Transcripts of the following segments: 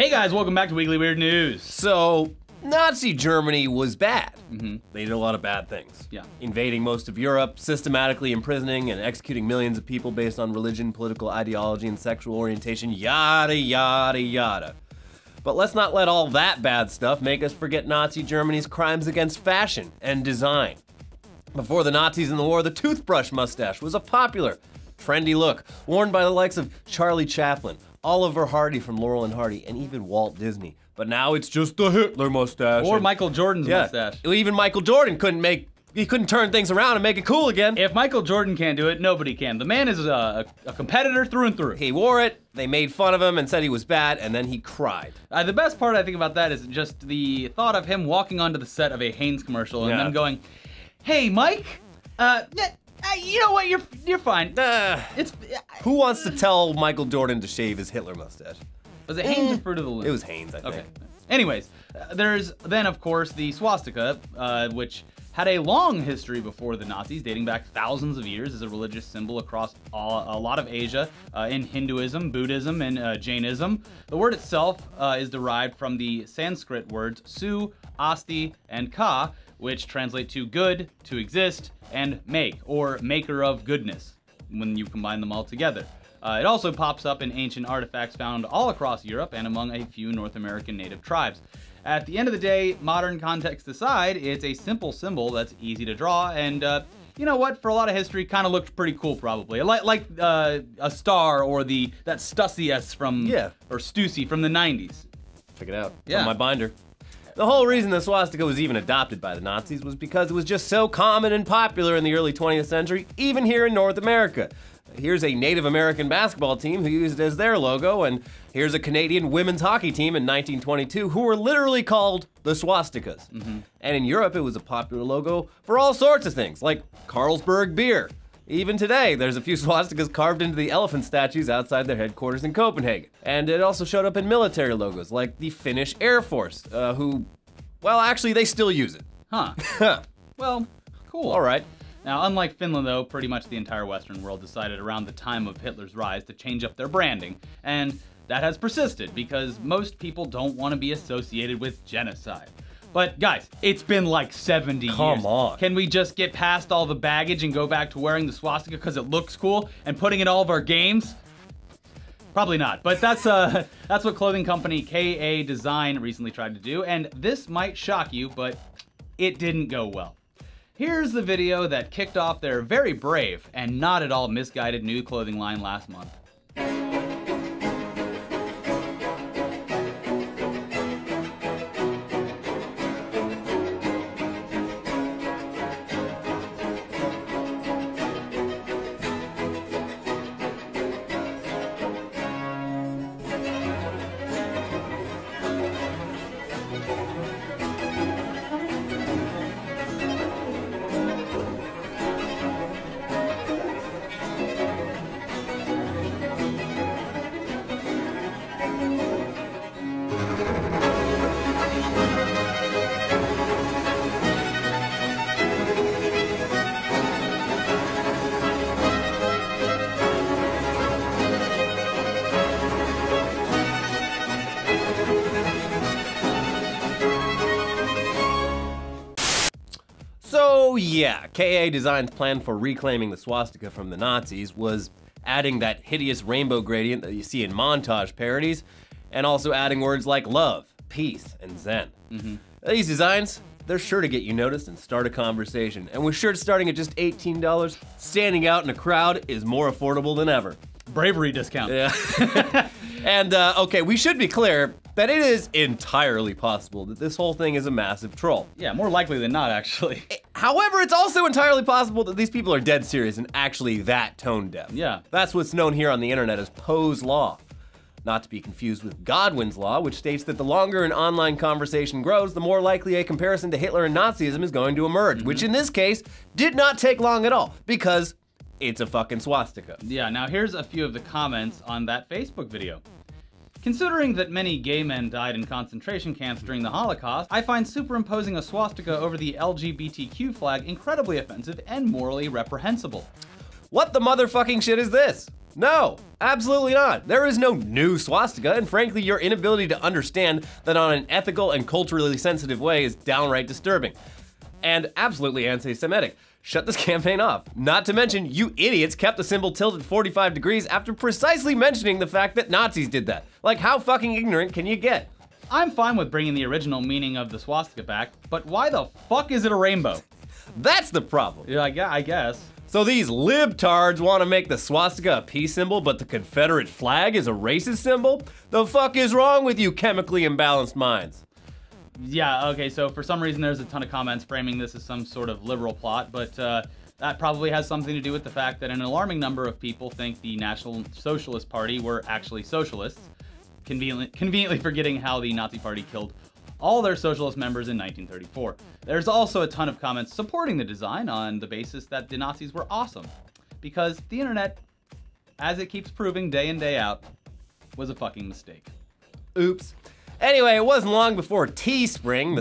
Hey guys, welcome back to Weekly Weird News. So, Nazi Germany was bad. They did a lot of bad things. Yeah. Invading most of Europe, systematically imprisoning and executing millions of people based on religion, political ideology, and sexual orientation, yada, yada, yada. But let's not let all that bad stuff make us forget Nazi Germany's crimes against fashion and design. Before the Nazis in the war, the toothbrush mustache was a popular, trendy look worn by the likes of Charlie Chaplin, Oliver Hardy from Laurel and Hardy, and even Walt Disney. But now it's just the Hitler mustache. Or Michael Jordan's mustache. Even Michael Jordan couldn't turn things around and make it cool again. If Michael Jordan can't do it, nobody can. The man is a competitor through and through. He wore it, they made fun of him and said he was bad, and then he cried. The best part I think about that is just the thought of him walking onto the set of a Hanes commercial and them going, "Hey, Mike, you know what, you're fine." Who wants to tell Michael Jordan to shave his Hitler mustache? Was it Hanes or Fruit of the Loom? It was Hanes, I think. Okay. Anyways, there's then, of course, the swastika, which had a long history before the Nazis, dating back thousands of years as a religious symbol across a lot of Asia, in Hinduism, Buddhism, and Jainism. The word itself is derived from the Sanskrit words su, asti, and ka, which translate to good, to exist, and make, or maker of goodness, when you combine them all together. It also pops up in ancient artifacts found all across Europe and among a few North American native tribes. At the end of the day, modern context aside, it's a simple symbol that's easy to draw, and you know what? For a lot of history, kind of looked pretty cool, probably. Like a star or that Stussy S from, or Stussy from the 90s. Check it out. It's on my binder. The whole reason the swastika was even adopted by the Nazis was because it was just so common and popular in the early 20th century, even here in North America. Here's a Native American basketball team who used it as their logo, and here's a Canadian women's hockey team in 1922 who were literally called the Swastikas. And in Europe, it was a popular logo for all sorts of things, like Carlsberg beer. Even today, there's a few swastikas carved into the elephant statues outside their headquarters in Copenhagen. And it also showed up in military logos, like the Finnish Air Force, who, well, actually, they still use it. Huh. Well, cool. All right. Now, unlike Finland, though, pretty much the entire Western world decided around the time of Hitler's rise to change up their branding, and that has persisted because most people don't want to be associated with genocide. But guys, it's been like 70 years. Come on. Can we just get past all the baggage and go back to wearing the swastika because it looks cool and putting in all of our games? Probably not, but that's what clothing company KA Design recently tried to do, and this might shock you, but it didn't go well. Here's the video that kicked off their very brave and not at all misguided new clothing line last month. So yeah, KA Design's plan for reclaiming the swastika from the Nazis was adding that hideous rainbow gradient that you see in montage parodies, and also adding words like love, peace, and zen. These designs, they're sure to get you noticed and start a conversation, and with shirts starting at just $18, standing out in a crowd is more affordable than ever. Bravery discount. Yeah. And okay, we should be clear that it is entirely possible that this whole thing is a massive troll. Yeah, more likely than not, actually. However, it's also entirely possible that these people are dead serious and actually that tone deaf. Yeah. That's what's known here on the internet as Poe's Law. Not to be confused with Godwin's Law, which states that the longer an online conversation grows, the more likely a comparison to Hitler and Nazism is going to emerge, which in this case did not take long at all, because it's a fucking swastika. Yeah, now here's a few of the comments on that Facebook video. Considering that many gay men died in concentration camps during the Holocaust, I find superimposing a swastika over the LGBTQ flag incredibly offensive and morally reprehensible. What the motherfucking shit is this? No, absolutely not. There is no new swastika, and frankly, your inability to understand that on an ethical and culturally sensitive way is downright disturbing. And absolutely anti-Semitic. Shut this campaign off. Not to mention, you idiots kept the symbol tilted 45 degrees after precisely mentioning the fact that Nazis did that. Like, how fucking ignorant can you get? I'm fine with bringing the original meaning of the swastika back, but why the fuck is it a rainbow? That's the problem. Yeah, I guess. So these libtards want to make the swastika a peace symbol, but the Confederate flag is a racist symbol? The fuck is wrong with you chemically imbalanced minds? Yeah, okay, so for some reason there's a ton of comments framing this as some sort of liberal plot, but that probably has something to do with the fact that an alarming number of people think the National Socialist Party were actually socialists, conveniently forgetting how the Nazi Party killed all their socialist members in 1934. There's also a ton of comments supporting the design on the basis that the Nazis were awesome, because the internet, as it keeps proving day in, day out, was a fucking mistake. Oops. Anyway, it wasn't long before Teespring,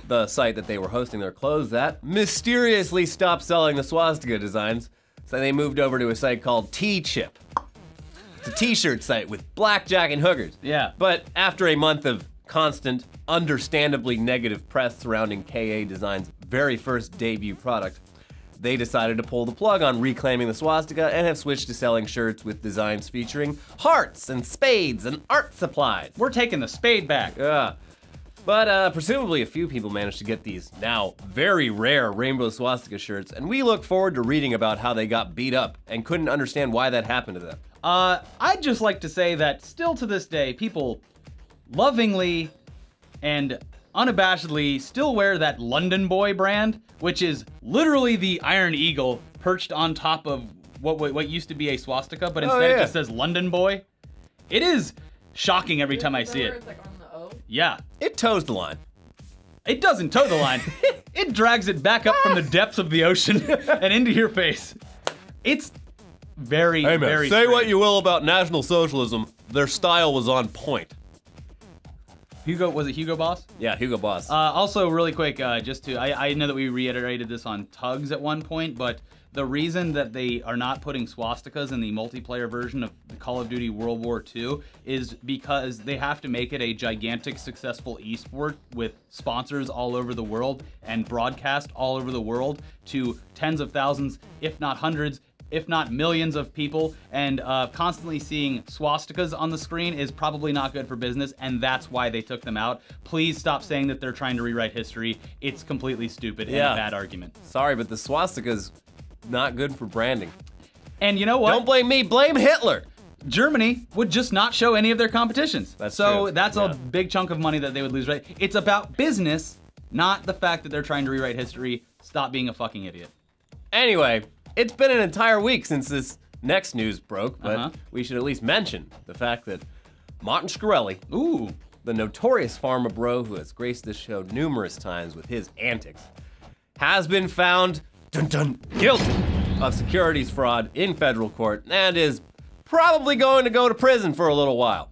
the site that they were hosting their clothes at, mysteriously stopped selling the swastika designs, so they moved over to a site called T-Chip. It's a t-shirt site with blackjack and hookers. Yeah. But after a month of constant, understandably negative press surrounding KA Design's very first debut product, they decided to pull the plug on reclaiming the swastika and have switched to selling shirts with designs featuring hearts and spades and art supplies. We're taking the spade back. But presumably a few people managed to get these now very rare rainbow swastika shirts, and we look forward to reading about how they got beat up and couldn't understand why that happened to them. I'd just like to say that still to this day, people lovingly and unabashedly still wear that London Boy brand, which is literally the Iron Eagle perched on top of what used to be a swastika, but instead it just says London Boy. It is shocking every time I see it. It's like on the O? Yeah. It toes the line. It doesn't toe the line. It drags it back up from the depths of the ocean and into your face. It's very, hey man, very say strange. what you will about National Socialism, their style was on point. Was it Hugo Boss? Yeah, Hugo Boss. Also, really quick, I know that we reiterated this on Tugs at one point, but the reason that they are not putting swastikas in the multiplayer version of the Call of Duty World War II is because they have to make it a gigantic, successful esport with sponsors all over the world and broadcast all over the world to tens of thousands, if not hundreds, if not millions of people, and constantly seeing swastikas on the screen is probably not good for business, and that's why they took them out. Please stop saying that they're trying to rewrite history. It's completely stupid and a bad argument. Sorry, but the swastika's not good for branding. And you know what? Don't blame me, blame Hitler! Germany would just not show any of their competitions. That's so true. That's a big chunk of money that they would lose, right? It's about business, not the fact that they're trying to rewrite history. Stop being a fucking idiot. Anyway, it's been an entire week since this next news broke, but we should at least mention the fact that Martin Shkreli, the notorious pharma bro who has graced this show numerous times with his antics, has been found guilty of securities fraud in federal court and is probably going to go to prison for a little while.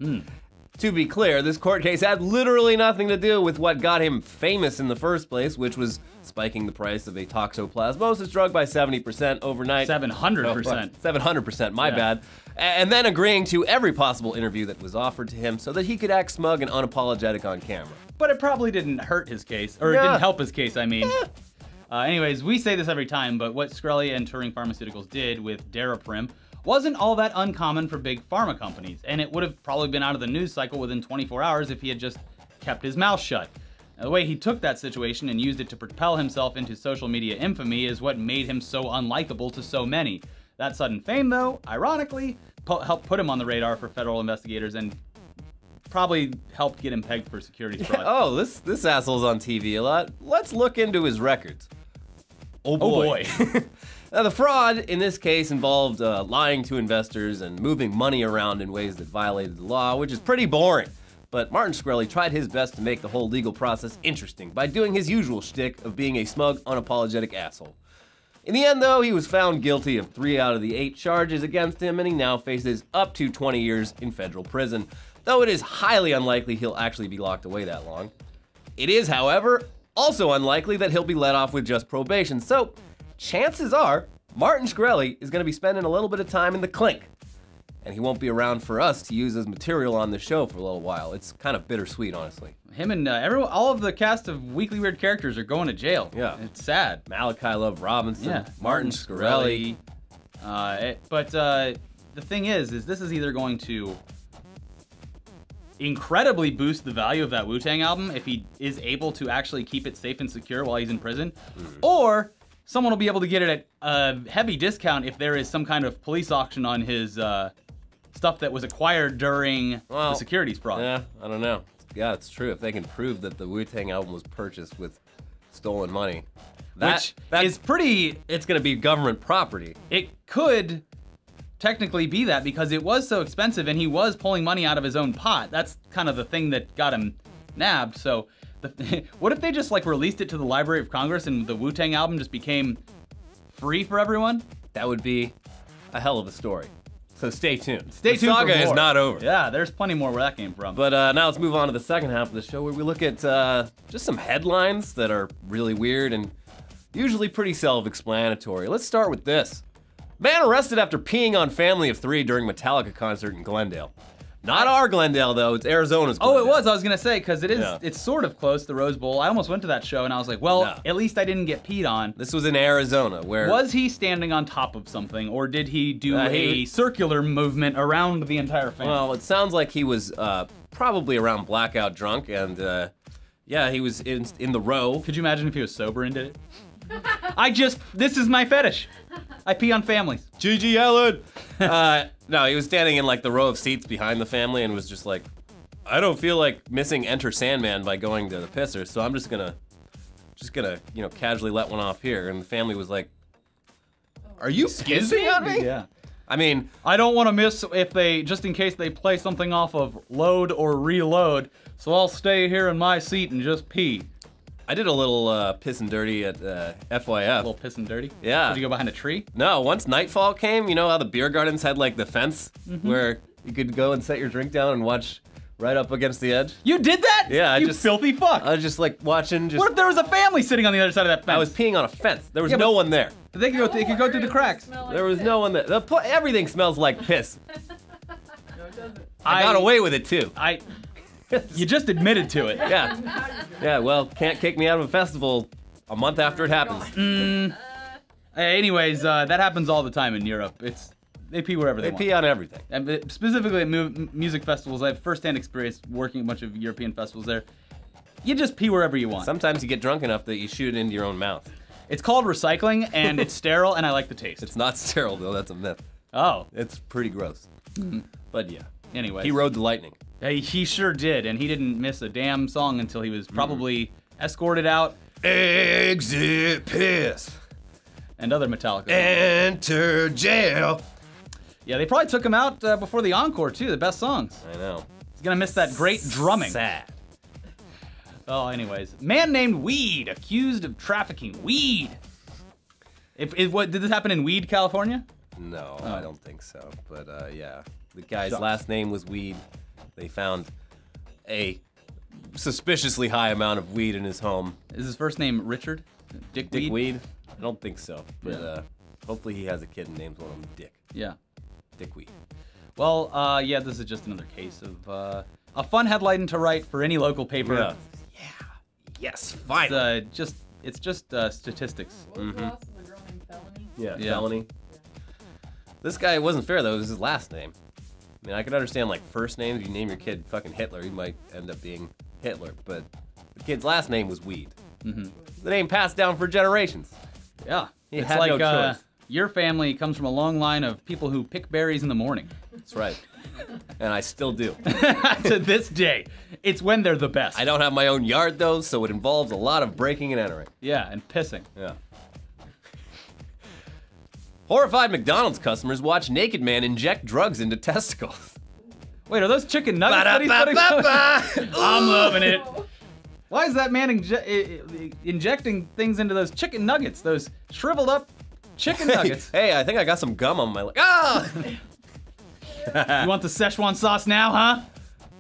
To be clear, this court case had literally nothing to do with what got him famous in the first place, which was spiking the price of a toxoplasmosis drug by 70% overnight. 700%. 700%, my bad. And then agreeing to every possible interview that was offered to him so that he could act smug and unapologetic on camera. But it probably didn't hurt his case, or it didn't help his case, I mean. Anyways, we say this every time, but what Shkreli and Turing Pharmaceuticals did with Daraprim wasn't all that uncommon for big pharma companies, and it would have probably been out of the news cycle within 24 hours if he had just kept his mouth shut. Now, the way he took that situation and used it to propel himself into social media infamy is what made him so unlikable to so many. That sudden fame, though, ironically, helped put him on the radar for federal investigators and probably helped get him pegged for securities fraud. Oh, this asshole's on TV a lot. Let's look into his records. Oh boy. Now, the fraud in this case involved lying to investors and moving money around in ways that violated the law, which is pretty boring. But Martin Shkreli tried his best to make the whole legal process interesting by doing his usual shtick of being a smug, unapologetic asshole. In the end, though, he was found guilty of 3 out of the 8 charges against him, and he now faces up to 20 years in federal prison, though it is highly unlikely he'll actually be locked away that long. It is, however, also unlikely that he'll be let off with just probation, so chances are Martin Shkreli is going to be spending a little bit of time in the clink. And he won't be around for us to use as material on the show for a little while. It's kind of bittersweet, honestly. Him and all of the cast of Weekly Weird characters are going to jail. Yeah. It's sad. Malachi Love Robinson, Yeah. Martin Shkreli. But the thing is this is either going to incredibly boost the value of that Wu-Tang album if he is able to actually keep it safe and secure while he's in prison, or someone will be able to get it at a heavy discount if there is some kind of police auction on his stuff that was acquired during the securities fraud. Yeah, I don't know. Yeah, it's true. If they can prove that the Wu-Tang album was purchased with stolen money, Which is pretty... It's going to be government property. It could technically be that because it was so expensive and he was pulling money out of his own pot. That's kind of the thing that got him nabbed. So what if they just like released it to the Library of Congress and the Wu-Tang album just became free for everyone? That would be a hell of a story. So stay tuned. Stay tuned. The saga for more. is not over. Yeah, there's plenty more where that came from. But now let's move on to the second half of the show where we look at just some headlines that are really weird and usually pretty self-explanatory. Let's start with this. Man arrested after peeing on family of 3 during Metallica concert in Glendale. Not our Glendale, though. It's Arizona's Glendale. Oh, it was. I was going to say, because it's sort of close, the Rose Bowl. I almost went to that show, and I was like, well, at least I didn't get peed on. This was in Arizona, where... Was he standing on top of something, or did he do a circular movement around the entire family? Well, it sounds like he was probably around blackout drunk, and yeah, he was in the row. Could you imagine if he was sober and did it? This is my fetish. I pee on families. G.G. Allen! No, he was standing in like the row of seats behind the family and was just like, I don't feel like missing Enter Sandman by going to the pisser, so I'm just gonna, you know, casually let one off here. And the family was like, are you pissing on me? Yeah. I mean, I don't want to miss just in case they play something off of Load or Reload, so I'll stay here in my seat and just pee. I did a little piss and dirty at FYF. A little piss and dirty? Yeah. Did you go behind a tree? No, once nightfall came, you know how the beer gardens had like the fence where you could go and set your drink down and watch right up against the edge? You did that? Yeah, you filthy fuck. I was just like watching. What if there was a family sitting on the other side of that fence? I was peeing on a fence. There was no one there. But they could go through the cracks. There was no one there. Everything smells like piss. I got away with it too. You just admitted to it. Yeah. Yeah, well, can't kick me out of a festival a month after it happens. Anyways, that happens all the time in Europe. They pee wherever they want. They pee on everything. And specifically at music festivals, I have first-hand experience working a bunch of European festivals there. You just pee wherever you want. Sometimes you get drunk enough that you shoot it into your own mouth. It's called recycling, and it's sterile, and I like the taste. It's not sterile, though. That's a myth. Oh. It's pretty gross. But yeah. Anyways. He rode the lightning. He sure did, and he didn't miss a damn song until he was probably escorted out. Exit piss. And other Metallica. Enter jail. Yeah, they probably took him out before the encore, too, the best songs. I know. He's gonna miss that great drumming. Sad. Oh, anyways. Man named Weed, accused of trafficking weed. Did this happen in Weed, California? No, I don't think so. But yeah, the guy's last name was Weed. They found a suspiciously high amount of weed in his home. Is his first name Richard? Dick Weed? I don't think so. But hopefully he has a kid and names one of them Dick. Yeah. Dick Weed. Well, yeah, this is just another case of a fun headline to write for any local paper. Yeah. Yes, finally. It's just statistics. What was the last one? The girl named Felony? Yeah, Felony. This guy wasn't fair though. It was his last name. I mean, I could understand like first names. You name your kid fucking Hitler, he might end up being Hitler. But the kid's last name was Weed. The name passed down for generations. Yeah, He it's had like no choice. Your family comes from a long line of people who pick berries in the morning. That's right. And I still do. To this day, it's when they're the best. I don't have my own yard though, so it involves a lot of breaking and entering. Yeah, and pissing. Yeah. Horrified McDonald's customers watch naked man inject drugs into testicles. Wait, are those chicken nuggets that he's putting? I'm loving it. Why is that man injecting things into those chicken nuggets? Those shriveled up chicken nuggets. Hey, I think I got some gum on my leg. Ah! You want the Szechuan sauce now, huh?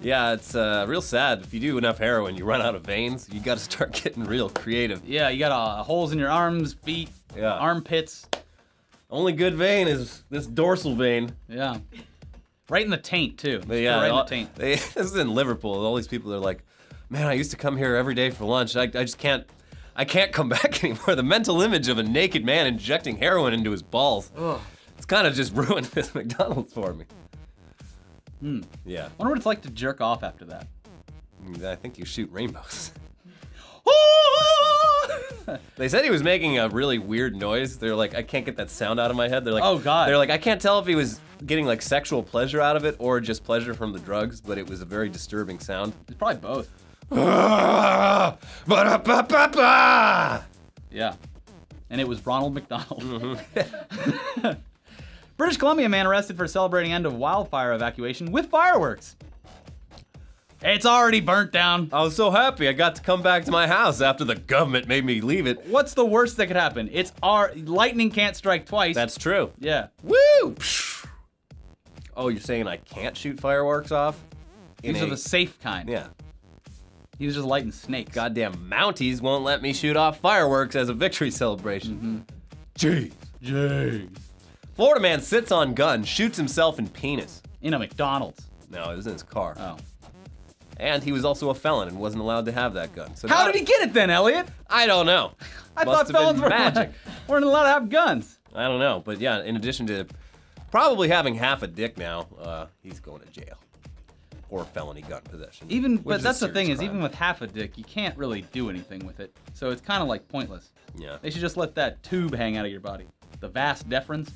Yeah, it's real sad. If you do enough heroin, you run out of veins. You got to start getting real creative. Yeah, you got holes in your arms, feet, armpits. Only good vein is this dorsal vein. Yeah. Right in the taint, too. Yeah, right in the taint. This is in Liverpool. All these people are like, man, I used to come here every day for lunch. I just can't come back anymore. The mental image of a naked man injecting heroin into his balls. Ugh. It's kind of just ruined this McDonald's for me. Yeah. I wonder what it's like to jerk off after that. I think you shoot rainbows. They said he was making a really weird noise. They're like, I can't get that sound out of my head. They're like, oh God. They're like, I can't tell if he was getting like sexual pleasure out of it or just pleasure from the drugs, but it was a very disturbing sound. It's probably both. Yeah. And it was Ronald McDonald. Mm-hmm. British Columbia man arrested for celebrating end of wildfire evacuation with fireworks. It's already burnt down. I was so happy I got to come back to my house after the government made me leave it. What's the worst that could happen? It's lightning can't strike twice. That's true. Yeah. Woo! Oh, you're saying I can't shoot fireworks off? These are the safe kind. Yeah. He was just lighting snakes. Goddamn Mounties won't let me shoot off fireworks as a victory celebration. Jeez. Jeez. Florida man sits on gun, shoots himself in penis. In a McDonald's. No, it was in his car. Oh. And he was also a felon and wasn't allowed to have that gun. So how did he get it then, Elliot? I don't know. I thought felons weren't allowed to have guns. I don't know, but yeah, in addition to probably having half a dick now, he's going to jail. Or felony gun possession. But that's the thing is, even with half a dick, you can't really do anything with it. So it's kind of like pointless. Yeah. They should just let that tube hang out of your body. The vas deferens.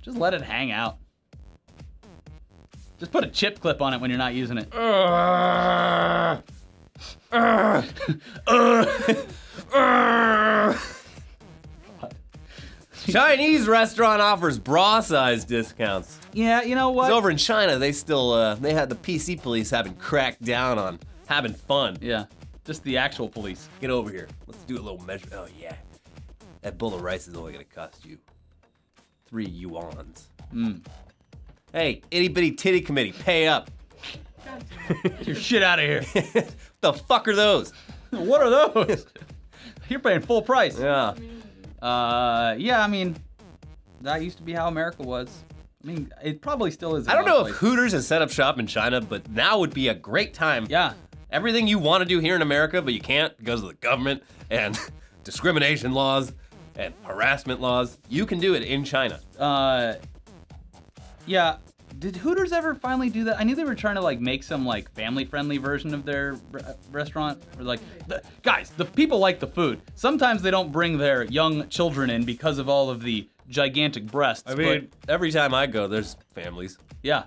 Just let it hang out. Just put a chip clip on it when you're not using it. Chinese restaurant offers bra-size discounts. Yeah, you know what? It's over in China, they still, they had the PC police having cracked down on having fun. Yeah, just the actual police. Get over here. Let's do a little measure. Oh, yeah. That bowl of rice is only gonna cost you 3 yuans. Hey, itty-bitty titty committee, pay up. Get your shit out of here. The fuck are those? What are those? You're paying full price. Yeah. Yeah, I mean, that used to be how America was. I mean, it probably still is. I don't know if Hooters has set up shop in China, but now would be a great time. Yeah. Everything you want to do here in America, but you can't because of the government and discrimination laws and harassment laws, you can do it in China. Yeah. Did Hooters ever finally do that? I knew they were trying to like make some like family-friendly version of their restaurant. Or like, guys, the people like the food. Sometimes they don't bring their young children in because of all of the gigantic breasts. I mean, every time I go, there's families. Yeah.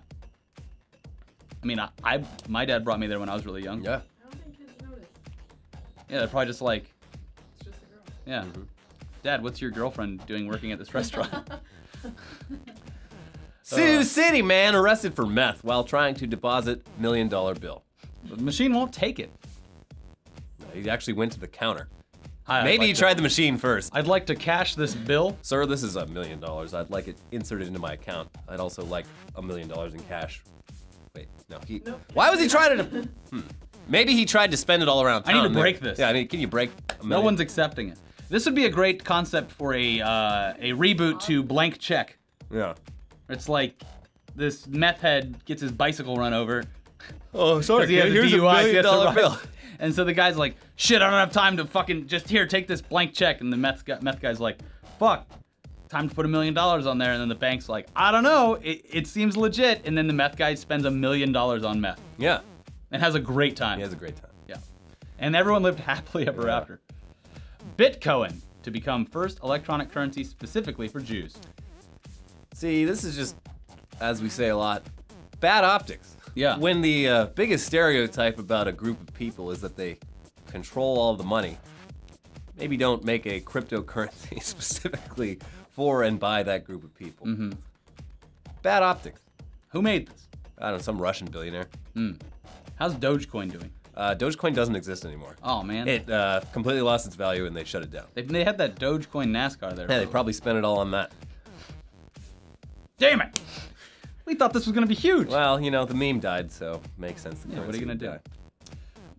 I mean, my dad brought me there when I was really young. Yeah. I don't think kids notice. Yeah, they're probably just like, It's just a girl. yeah. Dad, what's your girlfriend doing working at this restaurant? Sioux City man arrested for meth while trying to deposit $1 million bill. The machine won't take it. He actually went to the counter. Hi, Maybe he tried the machine first. I'd like to cash this bill. Sir, this is $1 million. I'd like it inserted into my account. I'd also like $1 million in cash. Wait, no, Nope. Why was he trying to? Maybe he tried to spend it all around town. I need to break this. Yeah, can you break $1 million? No one's accepting it. This would be a great concept for a reboot to Blank Check. Yeah. It's like this meth head gets his bicycle run over. Oh, sorry, He has a here's DUI, $1 he has to million run. bill. And so the guy's like, shit, I don't have time to fucking, just here, take this blank check. And the meth guy's like, fuck, time to put $1 million on there. And then the bank's like, I don't know, it seems legit. And then the meth guy spends $1 million on meth. Yeah. And has a great time. He has a great time. Yeah. And everyone lived happily ever after. Bitcoin to become first electronic currency specifically for Jews. See, this is just, as we say a lot, bad optics. Yeah. When the biggest stereotype about a group of people is that they control all the money, maybe don't make a cryptocurrency specifically for and by that group of people. Bad optics. Who made this? I don't know, some Russian billionaire. How's Dogecoin doing? Dogecoin doesn't exist anymore. Oh, man. It completely lost its value and they shut it down. They had that Dogecoin NASCAR there. Yeah, they probably spent it all on that. Damn it! We thought this was gonna be huge. Well, you know, the meme died, so makes sense. Yeah, what are you gonna do?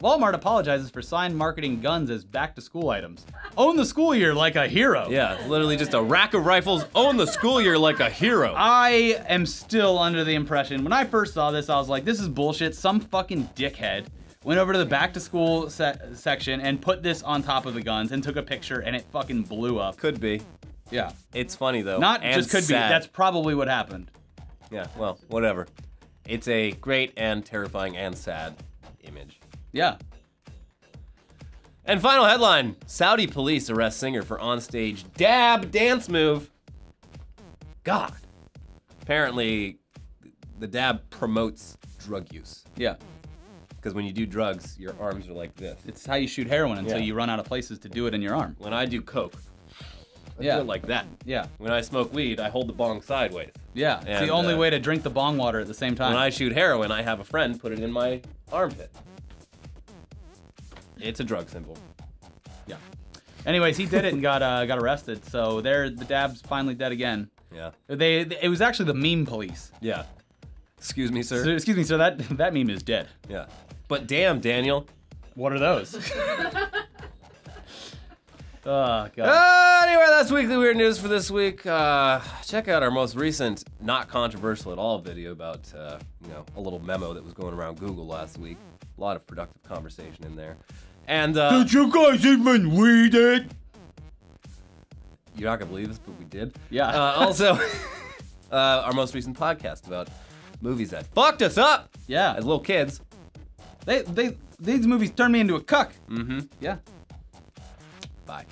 Walmart apologizes for sign marketing guns as back-to-school items. Own the school year like a hero. Yeah, literally just a rack of rifles. Own the school year like a hero. I am still under the impression, when I first saw this, I was like, this is bullshit. Some fucking dickhead went over to the back-to-school section and put this on top of the guns and took a picture, and it fucking blew up. Could be. Yeah. It's funny, though. Not and just could sad. be. That's probably what happened. Yeah, well, whatever. It's a great and terrifying and sad image. Yeah. And final headline, Saudi police arrest singer for onstage dab dance move. God. Apparently, the dab promotes drug use. Yeah. Because when you do drugs, your arms are like this. It's how you shoot heroin until Yeah. you run out of places to do it in your arm. When I do coke, I Yeah. do it like that. Yeah. When I smoke weed, I hold the bong sideways. Yeah. It's And, the only way to drink the bong water at the same time. When I shoot heroin, I have a friend put it in my armpit. It's a drug symbol. Yeah. Anyways, he did it and got arrested. So the dab's finally dead again. Yeah. It was actually the meme police. Yeah. Excuse me, sir. So, excuse me, sir. That meme is dead. Yeah. But damn, Daniel. What are those? Oh god. Anyway, that's weekly weird news for this week. Check out our most recent, not controversial at all video about a little memo that was going around Google last week. A lot of productive conversation in there. And Did you guys even read it? you're not gonna believe this, but we did. Yeah. Also, our most recent podcast about movies that fucked us up Yeah. as little kids. These movies turned me into a cuck. Mm-hmm. Yeah. Bye.